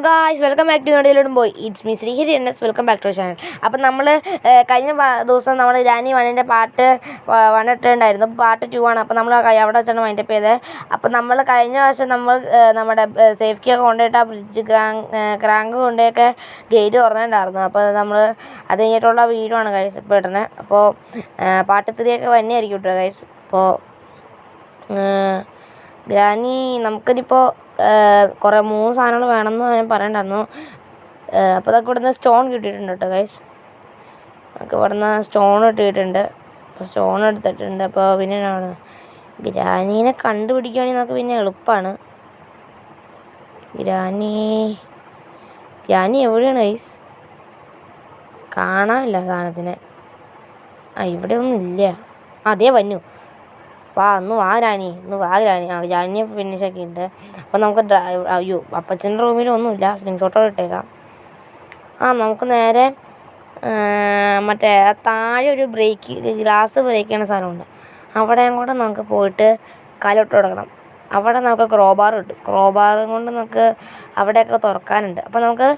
Guys welcome back to നോടിയിലോടും പോയി it's me Sreehari N S welcome back to channel. അപ്പം നമ്മൾ കഴിഞ്ഞ ദിവസം നമ്മൾ രാനി വണ്ണിൻ്റെ പാർട്ട് 1 ഇട്ടിട്ടുണ്ടായിരുന്നു. പാർട്ട് 2 ആണ്. അപ്പോൾ നമ്മൾ അവിടെ വെച്ചാണ് മൈൻഡപ്പ് ചെയ്തത്. അപ്പോൾ നമ്മൾ കഴിഞ്ഞ വർഷം നമ്മൾ നമ്മുടെ സേഫ്റ്റിയൊക്കെ കൊണ്ടുപോയിട്ട് ആ ബ്രിഡ്ജ് ക്രാങ്ക് കൊണ്ടുപോയൊക്കെ ഗേറ്റ് തുറന്നിട്ടുണ്ടായിരുന്നു. അപ്പോൾ നമ്മൾ അത് കഴിഞ്ഞിട്ടുള്ള വീഡിയോ ആണ് ഗൈസ് ഇപ്പോൾ ഇടുന്നത്. അപ്പോൾ പാർട്ട് 3 ഒക്കെ തന്നെയായിരിക്കും കേട്ടോ ഗൈസ്. അപ്പോൾ ഗ്രാനി നമുക്കിനിപ്പോൾ കുറേ 3 സാധനങ്ങൾ വേണമെന്ന് ഞാൻ പറയണ്ടായിരുന്നു. അപ്പോൾ അതൊക്കെ ഇവിടുന്ന് സ്റ്റോൺ കിട്ടിയിട്ടുണ്ട് കേട്ടോ ഗൈസ്. നമുക്ക് ഇവിടുന്ന് സ്റ്റോൺ കിട്ടിയിട്ടുണ്ട്. അപ്പോൾ സ്റ്റോൺ എടുത്തിട്ടുണ്ട്. അപ്പോൾ പിന്നെ ഗ്രാനീനെ കണ്ടുപിടിക്കുകയാണെങ്കിൽ നമുക്ക് പിന്നെ എളുപ്പമാണ്. ഗ്രാനി എവിടെയാണ് ഗൈസ്? കാണാനില്ല സാധനത്തിനെ. ഇവിടെ ഒന്നും ഇല്ല. അതേ വന്നു. ഒന്ന് വാ ഗ്രാനി. ഗ്രാനിയെ ഫിനിഷൊക്കെ ഉണ്ട്. അപ്പോൾ നമുക്ക് അപ്പച്ചൻ്റെ റൂമിലൊന്നുമില്ല. സ്ക്രീൻഷോട്ടോടെ ഇട്ടേക്കാം. നമുക്ക് നേരെ മറ്റേ താഴെ ഒരു ഗ്ലാസ് ബ്രേക്ക് ചെയ്യുന്ന സ്ഥലമുണ്ട്. അവിടെയും കൂടെ നമുക്ക് പോയിട്ട് കാലോട്ട് കൊടുക്കണം. അവിടെ നമുക്ക് ക്രോബാർ കിട്ടും. ക്രോബാറും കൊണ്ട് നമുക്ക് അവിടെയൊക്കെ തുറക്കാനുണ്ട്. അപ്പോൾ നമുക്ക്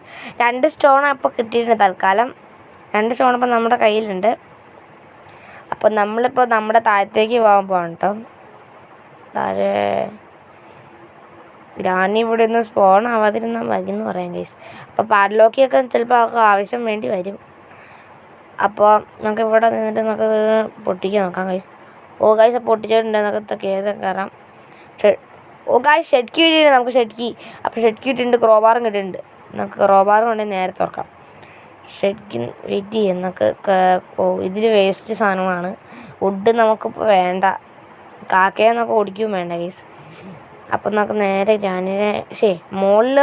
2 സ്റ്റോൺ അപ്പോൾ കിട്ടിയിട്ടുണ്ട്. തൽക്കാലം 2 സ്റ്റോൺ ഇപ്പോൾ നമ്മുടെ കയ്യിലുണ്ട്. അപ്പോൾ നമ്മളിപ്പോൾ നമ്മുടെ താഴത്തേക്ക് പോകാൻ പോകണം കേട്ടോ. താഴെ ഗ്രാനി ഇവിടെ ഒന്ന് സ്പോൺ ആവാതിരുന്നാൽ മതി എന്ന് പറയാം ഗൈസ്. അപ്പോൾ പാഡ്ലോക്കിയൊക്കെ ചിലപ്പോൾ അവർക്ക് ആവശ്യം വേണ്ടി വരും. അപ്പോൾ നമുക്ക് ഇവിടെ നിന്നിട്ട് നമുക്ക് പൊട്ടിക്കാൻ നോക്കാം ഗൈസ്. ഗൈസ് പൊട്ടിച്ചിട്ടുണ്ട്. നമുക്ക് കയറാം. ഗൈസ് ഷെഡ് കീ കിട്ടിയിട്ടുണ്ട്. നമുക്ക് ഷെഡ് കീ. അപ്പോൾ ഷെഡ് കീ കിട്ടിയിട്ടുണ്ട്. ക്രോബാറും കിട്ടിയിട്ടുണ്ട്. നമുക്ക് ക്രോബാറും ഉണ്ടെങ്കിൽ നേരെ തുറക്കാം. ഷെഡ്ക്കിൻ വെയിറ്റ് ചെയ്യാം. നമുക്ക് ഇതിൽ വേസ്റ്റ് സാധനങ്ങളാണ്. വുഡ് നമുക്കിപ്പോൾ വേണ്ട. കാക്കയെ നമുക്ക് ഓടിക്കും വേണ്ട ഗൈസ്. അപ്പം നമുക്ക് നേരെ ഗ്രാനിനെ മുകളിൽ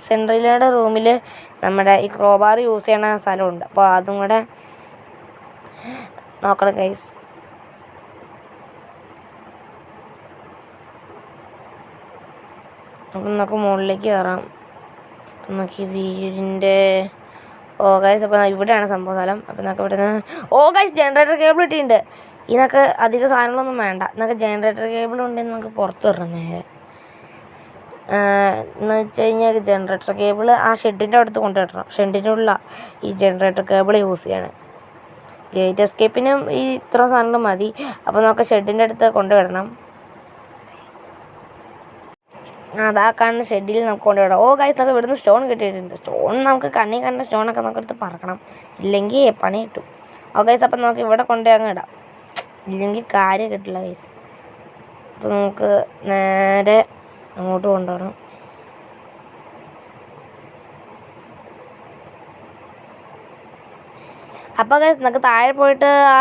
സെൻട്രലിയുടെ റൂമിൽ നമ്മുടെ ഈ ക്രോബാർ യൂസ് ചെയ്യണ സ്ഥലമുണ്ട്. അപ്പോൾ അതും കൂടെ നോക്കണം ഗൈസ്. അപ്പം നമുക്ക് മുകളിലേക്ക് കയറാം. അപ്പം നമുക്ക് ഈ വീടിൻ്റെ ഗൈസ് അപ്പോൾ ഇവിടെയാണ് സംഭവ സ്ഥലം. അപ്പോൾ നമുക്ക് ഇവിടെ നിന്ന് ഗൈസ് ജനറേറ്റർ കേബിൾ ഇട്ടിട്ടുണ്ട്. ഇതിനൊക്കെ അധികം സാധനങ്ങളൊന്നും വേണ്ട. നമുക്ക് ജനറേറ്റർ കേബിൾ ഉണ്ടെങ്കിൽ നമുക്ക് പുറത്ത് വരണം നേരെ. എന്ന് വെച്ച് കഴിഞ്ഞാൽ ജനറേറ്റർ കേബിൾ ആ ഷെഡിൻ്റെ അടുത്ത് കൊണ്ടുവരണം. ഷെഡിൻ്റെ ഉള്ളിലാണ് ഈ ജനറേറ്റർ കേബിൾ യൂസ് ചെയ്യണം. ഗേറ്റ് എസ്കേപ്പിനും ഈ ഇത്ര സാധനങ്ങൾ മതി. അപ്പോൾ നമുക്ക് ഷെഡിൻ്റെ അടുത്ത് കൊണ്ടുവിടണം. അതാ കാണുന്ന ഷെഡിൽ നമുക്ക് കൊണ്ടുവിടാം. ഗൈസ് നമുക്ക് ഇവിടുന്ന് സ്റ്റോൺ കിട്ടിയിട്ടുണ്ട്. സ്റ്റോൺ നമുക്ക് കണ്ണി കണ്ട സ്റ്റോണൊക്കെ നമുക്ക് എടുത്ത് പറക്കണം. ഇല്ലെങ്കിൽ പണി കിട്ടും. ഗൈസ് അപ്പം നമുക്ക് ഇവിടെ കൊണ്ടുപോയി അങ്ങ് ഇടാം. ഇല്ലെങ്കിൽ കാര്യം കിട്ടില്ല ഗൈസ്. അപ്പോൾ നമുക്ക് നേരെ അങ്ങോട്ട് കൊണ്ടുപോകണം. അപ്പോൾ ഗൈസ് നമുക്ക് താഴെ പോയിട്ട് ആ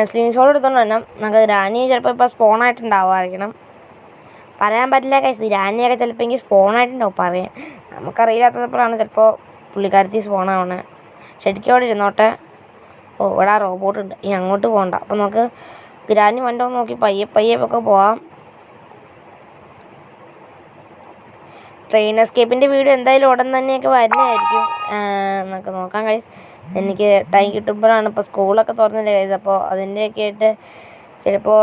സ്ക്രീൻഷോട്ട് എടുത്തോണ്ട് തന്നെ നമുക്ക് ഗ്രാനി ചിലപ്പോൾ ഇപ്പോൾ സ്പോണായിട്ടുണ്ടാവുമായിരിക്കണം. പറയാൻ പറ്റില്ല ഗൈസ്. ഗ്രാനിയൊക്കെ ചിലപ്പോൾ എനിക്ക് സ്പോണായിട്ടുണ്ടാവും. പറയാൻ നമുക്കറിയില്ലാത്തപ്പോഴാണ് ചിലപ്പോൾ പുള്ളിക്കാരത്തി സ്പോണാവണേ. ഷെഡിക്ക് അവിടെ ഇരുന്നോട്ടെ. ഇവിടെ ആ റോബോട്ട് ഉണ്ട്. ഇനി അങ്ങോട്ട് പോകണ്ട. അപ്പോൾ നമുക്ക് ഗ്രാനി വണ്ടോ നോക്കി പയ്യെ ഒക്കെ പോവാം. ട്രെയിൻ എസ്കേപ്പിൻ്റെ വീഡിയോ എന്തായാലും ഉടൻ തന്നെയൊക്കെ വരുന്നതായിരിക്കും. നമുക്ക് നോക്കാം ഗൈസ്. എനിക്ക് ടൈം കിട്ടുമ്പോഴാണ്. ഇപ്പോൾ സ്കൂളൊക്കെ തുറന്നില്ലേ ഗൈസ്. അപ്പോൾ അതിൻ്റെയൊക്കെ ആയിട്ട് ചിലപ്പോൾ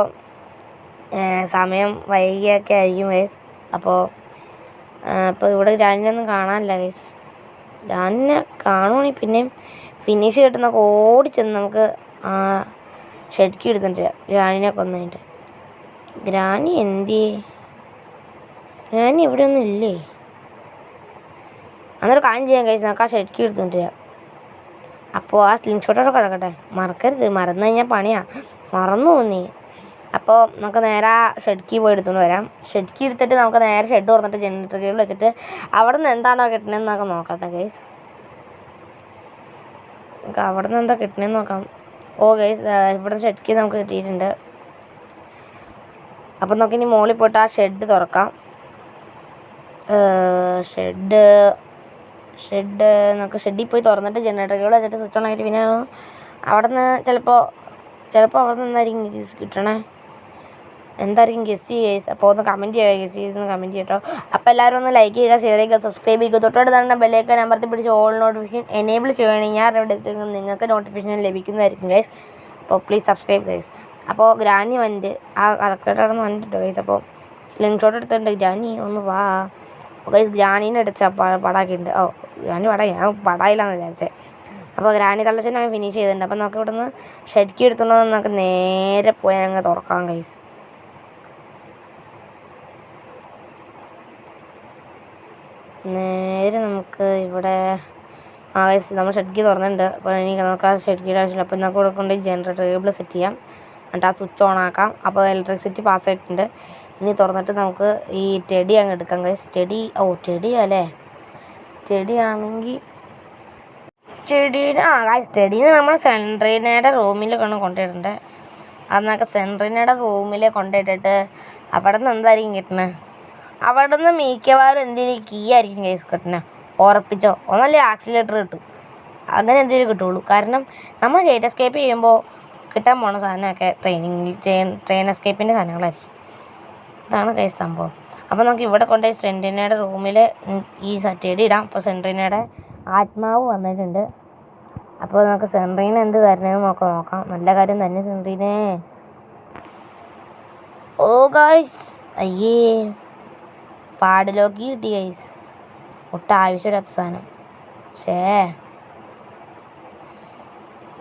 സമയം വൈകിയൊക്കെ ആയിരിക്കും ഗൈസ്. അപ്പോൾ ഇവിടെ ഗ്രാനിനൊന്നും കാണാനില്ല ഗൈസ്. ഗ്രാനിനെ കാണുവാണെങ്കിൽ പിന്നെയും ഫിനിഷ് കിട്ടുന്നൊക്കെ ഓടിച്ചെന്ന് നമുക്ക് ഷെഡ്ക്കി എടുത്തിട്ട് ഗ്രാനിനെ കൊന്നിട്ട്. ഗ്രാനി ഗ്രാനി ഇവിടെ ഒന്നും ഇല്ലേ? അന്നേരം കാര്യം ചെയ്യാൻ ഗൈസ്. നമുക്ക് ആ ഷെഡ്ക്കി എടുത്തിട്ട് വരാം. അപ്പോൾ ആ സ്ക്രീൻഷോട്ടോടെ കിടക്കട്ടെ. മറക്കരുത്. മറന്നു കഴിഞ്ഞാൽ പണിയാണ്. മറന്നു തോന്നി. അപ്പോൾ നമുക്ക് നേരെ ആ ഷെഡ്ക്കി പോയി എടുത്തുകൊണ്ട് വരാം. ഷെഡ്ക്കി എടുത്തിട്ട് നമുക്ക് നേരെ ഷെഡ് തുറന്നിട്ട് ജനറേറ്റർ കേബിൾ വെച്ചിട്ട് അവിടെ നിന്ന് എന്താണോ കിട്ടണതെന്ന് നമുക്ക് നോക്കട്ടെ ഗൈസ്. നമുക്ക് അവിടെ നിന്ന് എന്താ കിട്ടണേന്ന് നോക്കാം. ഗൈസ് ഇവിടെ ഷെഡ്ക്കി നമുക്ക് കിട്ടിയിട്ടുണ്ട്. അപ്പം നമുക്ക് ഇനി മുകളിൽ പോയിട്ട് ആ ഷെഡ് തുറക്കാം. ഷെഡ് നമുക്ക് ഷെഡിൽ പോയി തുറന്നിട്ട് ജനറേറ്റർ കേബിൾ വെച്ചിട്ട് സ്വിച്ച് ഓൺ ആക്കിയിട്ട് പിന്നെ അവിടെ നിന്ന് ചിലപ്പോൾ അവിടെ നിന്ന് എന്തായിരിക്കും കിട്ടണേ, എന്തായിരിക്കും ഗസ് ചെയ്യുക. അപ്പോൾ ഒന്ന് കമൻറ്റ് ചെയ്യുക. ഗസ് ചെയ്തൊന്ന് കമൻറ്റ് ചെയ്യട്ടോ. അപ്പോൾ എല്ലാവരും ഒന്ന് ലൈക്ക് ചെയ്യുക, ഷെയർ ചെയ്യുക, സബ്സ്ക്രൈബ് ചെയ്യുക. തൊട്ടടുത്ത് തന്നെ ബെല്ലൈക്കൺ അമർത്തി പിടിച്ച് ഓൾ നോട്ടിഫിക്കേഷൻ എനേബിൾ ചെയ്യുകയാണെങ്കിൽ ഞാൻ എവിടെ എത്തുമെങ്കിൽ നിങ്ങൾക്ക് നോട്ടിഫിക്കേഷൻ ലഭിക്കുന്നതായിരിക്കും ഗൈസ്. അപ്പോൾ പ്ലീസ് സബ്സ്ക്രൈബ് ഗൈസ്. അപ്പോൾ ഗ്രാനി വന്നിട്ട് ആ കറക്റ്റായിട്ട് അവിടെ നിന്ന് വന്നിട്ടോ ഗൈസ്. അപ്പോൾ സ്ലിംഗ് ഷോട്ട് എടുത്തിട്ടുണ്ട്. ഗ്രാനി ഒന്ന് വാ. അപ്പോൾ ഗൈസ് ഗ്രാനീനെ അടിച്ച പടാക്കിയിട്ടുണ്ട്. ഓ ഗ്രാനി ഞാൻ പടായില്ലാന്ന് വിചാരിച്ചേ. അപ്പോൾ ഗ്രാനി തള്ളച്ചനെ അങ്ങ് ഫിനിഷ് ചെയ്തിട്ടുണ്ട്. അപ്പോൾ നമുക്ക് ഇവിടുന്ന് ഷെഡ്ക്കി എടുത്തുകൊണ്ട് നമുക്ക് നേരെ പോയി അങ്ങ് തുറക്കാം ഗൈസ്. നേരെ നമുക്ക് ഇവിടെ ഗൈസ് നമ്മൾ ഷെഡ്ക്കി തുറന്നിട്ടുണ്ട്. അപ്പോൾ എനിക്ക് നമുക്ക് ആ ഷെഡ്ക്കിയുടെ ആവശ്യമില്ല. അപ്പോൾ നമുക്ക് ഇവിടെ കൊണ്ട് ജനറേറ്റർ കേബിൾ സെറ്റ് ചെയ്യാം, എന്നിട്ട് ആ സ്വിച്ച് ഓൺ ആക്കാം. അപ്പോൾ ഇലക്ട്രിസിറ്റി പാസ്സായിട്ടുണ്ട്. ഇനി തുറന്നിട്ട് നമുക്ക് ഈ ടെഡി അങ്ങ് എടുക്കാം ഗൈസ്. ടെഡി അല്ലേ, ടെഡിയാണെങ്കിൽ ടെഡീനെ നമ്മൾ സെൻട്രീനയുടെ റൂമിൽ കൊണ്ടുപോയിട്ടുണ്ട്. അന്നൊക്കെ സെൻട്രീനയുടെ റൂമിൽ കൊണ്ടുപോയിട്ടിട്ട് അവിടെ നിന്ന് എന്തായിരിക്കും കിട്ടുന്നത്? അവിടെ നിന്ന് മിക്കവാറും എന്തെങ്കിലും കീ ആയിരിക്കും ഗൈസ് കിട്ടുന്നത്. ഉറപ്പിച്ചോ, ഒന്നല്ലേ ആക്സിലേറ്റർ കിട്ടും, അങ്ങനെ എന്തെങ്കിലും കിട്ടുള്ളൂ. കാരണം നമ്മൾ ഗേറ്റ് എസ്കേപ്പ് ചെയ്യുമ്പോൾ കിട്ടാൻ പോണ സാധനമൊക്കെ ട്രെയിൻ എസ്കേപ്പിൻ്റെ സാധനങ്ങളായിരിക്കും. ഇതാണ് ഗൈസ് സംഭവം. അപ്പോൾ നമുക്ക് ഇവിടെ കൊണ്ടുപോയി സെൻട്രീനയുടെ റൂമിൽ ഈ ടെഡി ഇടാം. അപ്പോൾ സെൻട്രീനയുടെ ആത്മാവ് വന്നിട്ടുണ്ട്. അപ്പോൾ നമുക്ക് സെൻട്രീനെ എന്ത് തരണേന്ന് നോക്കാം. നല്ല കാര്യം തന്നെ സെൻട്രീനെ. ഓ ഗൈസ്, അയ്യേ പാഡിലോക്കി കിട്ടി ഗൈസ്. ഒട്ടും ആവശ്യമില്ലാത്ത സാധനം.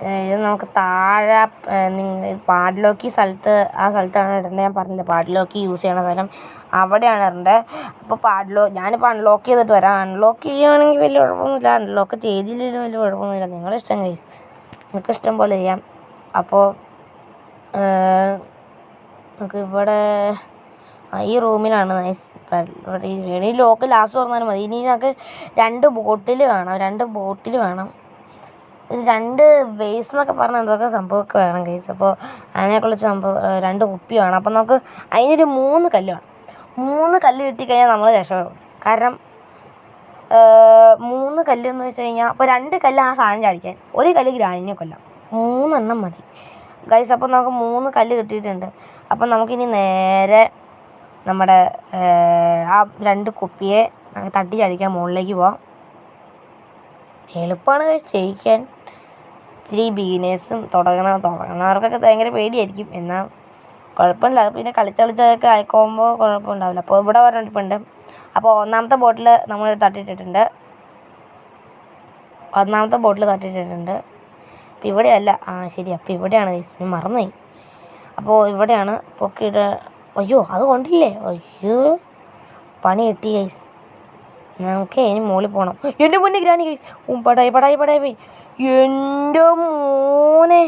ഇത് നമുക്ക് താഴെ പാഡിലോക്കി ആ സ്ഥലത്താണ് ഇടേണ്ടത്. ഞാൻ പറഞ്ഞില്ല പാഡിലോക്കി യൂസ് ചെയ്യണ സ്ഥലം അവിടെയാണ് ഇടേണ്ടത്. അപ്പോൾ ഞാനിപ്പോൾ അൺലോക്ക് ചെയ്തിട്ട് വരാം. അൺലോക്ക് ചെയ്യുകയാണെങ്കിൽ വലിയ കുഴപ്പമൊന്നുമില്ല, അൺലോക്ക് ചെയ്തില്ലെങ്കിലും വലിയ കുഴപ്പമൊന്നുമില്ല. നിങ്ങളുടെ ഇഷ്ടം ഗൈസ്, നിങ്ങൾക്ക് ഇഷ്ടം പോലെ ചെയ്യാം. അപ്പോൾ നമുക്ക് ഇവിടെ ഈ റൂമിലാണ് നൈസ്. ഈ ലോക്ക് ലാസ്റ്റ് തുറന്നാലും മതി. ഇനി നമുക്ക് 2 ബോട്ടിൽ വേണം. 2 വേസ് എന്നൊക്കെ പറഞ്ഞാൽ എന്തൊക്കെ സംഭവമൊക്കെ വേണം ഗൈസ്. അപ്പോൾ അതിനെക്കുള്ള സംഭവം 2 കുപ്പി വേണം. അപ്പോൾ നമുക്ക് അതിനൊരു 3 കല്ല് വേണം. 3 കല്ല് കിട്ടിക്കഴിഞ്ഞാൽ നമ്മൾ രക്ഷപ്പെടും. കാരണം 3 കല്ലെന്ന് വെച്ച് കഴിഞ്ഞാൽ അപ്പോൾ 2 കല്ല് ആ സാധനം ചാടിക്കാൻ, 1 കല്ല് ഗ്രാനിനെ കൊല്ലാം, 3 എണ്ണം മതി ഗൈസ്. അപ്പോൾ നമുക്ക് 3 കല്ല് കിട്ടിയിട്ടുണ്ട്. അപ്പം നമുക്കിനി നേരെ നമ്മുടെ ആ 2 കുപ്പിയെ തട്ടി ചാടിക്കാൻ മുകളിലേക്ക് പോവാം. എളുപ്പമാണ് ഗൈസ് ചെയ്യിക്കാൻ. ഇച്ചിരി ബിഗിനേഴ്സും തുടങ്ങുന്നവർക്കൊക്കെ ഭയങ്കര പേടിയായിരിക്കും, എന്നാൽ കുഴപ്പമില്ല. അത് പിന്നെ കളിച്ചൊക്കെ ആയിക്കോമ്പോൾ കുഴപ്പമുണ്ടാവില്ല. അപ്പോൾ ഇവിടെ പറഞ്ഞിട്ടുണ്ട്. അപ്പോൾ ഒന്നാമത്തെ ബോട്ടിൽ നമ്മൾ തട്ടിയിട്ടിട്ടുണ്ട്. അപ്പോൾ ഇവിടെയല്ല, ശരി, അപ്പോൾ ഇവിടെയാണ് ഗൈസ്, മറന്നുപോയി. അപ്പോൾ ഇവിടെയാണ് പൊക്കിയിട്ട്. അയ്യോ അത് കൊണ്ടില്ലേ, അയ്യോ പണി കിട്ടി ഗൈസ്. നമുക്ക് ഇനി മുകളിൽ പോകണം. എൻ്റെ മുന്നേ ഗ്രാനി ഗൈസ്, പടായി പോയി. എൻ്റെ മോനെ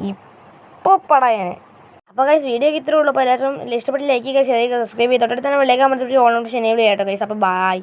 ഇപ്പോൾ പടായനെ. അപ്പോൾ ഗൈസ് വീഡിയോ ഇത്രേ ഉള്ളൂ. അപ്പോൾ എല്ലാവരും ഇഷ്ടപ്പെട്ട് ലൈക്ക് ചെയ്യുക, ഷെയർ ചെയ്യുക, സബ്സ്ക്രൈബ് ചെയ്യുക, തൊട്ടടുത്ത് തന്നെ വിളിക്കാൻ പറ്റിയിട്ട് ഓൺ നോട്ടിഫിക്കേഷൻ എനേബിൾ ചെയ്യാട്ടോ ഗൈസ്. അപ്പോൾ ബൈ.